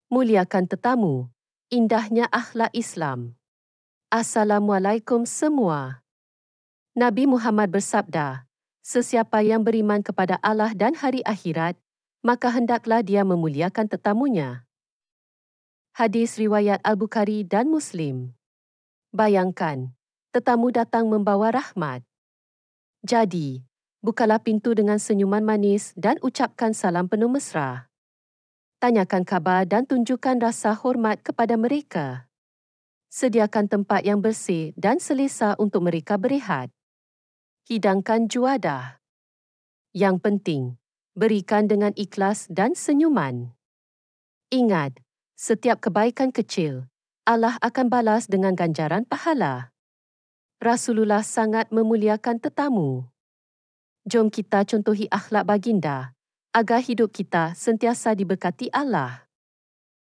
Muliakan tetamu. Indahnya akhlak Islam. Assalamualaikum semua. Nabi Muhammad bersabda, sesiapa yang beriman kepada Allah dan hari akhirat, maka hendaklah dia memuliakan tetamunya. Hadis riwayat Al-Bukhari dan Muslim. Bayangkan, tetamu datang membawa rahmat. Jadi, bukalah pintu dengan senyuman manis dan ucapkan salam penuh mesra. Tanyakan khabar dan tunjukkan rasa hormat kepada mereka. Sediakan tempat yang bersih dan selesa untuk mereka berehat. Hidangkan juadah. Yang penting, berikan dengan ikhlas dan senyuman. Ingat, setiap kebaikan kecil, Allah akan balas dengan ganjaran pahala. Rasulullah sangat memuliakan tetamu. Jom kita contohi akhlak baginda, agar hidup kita sentiasa diberkati Allah.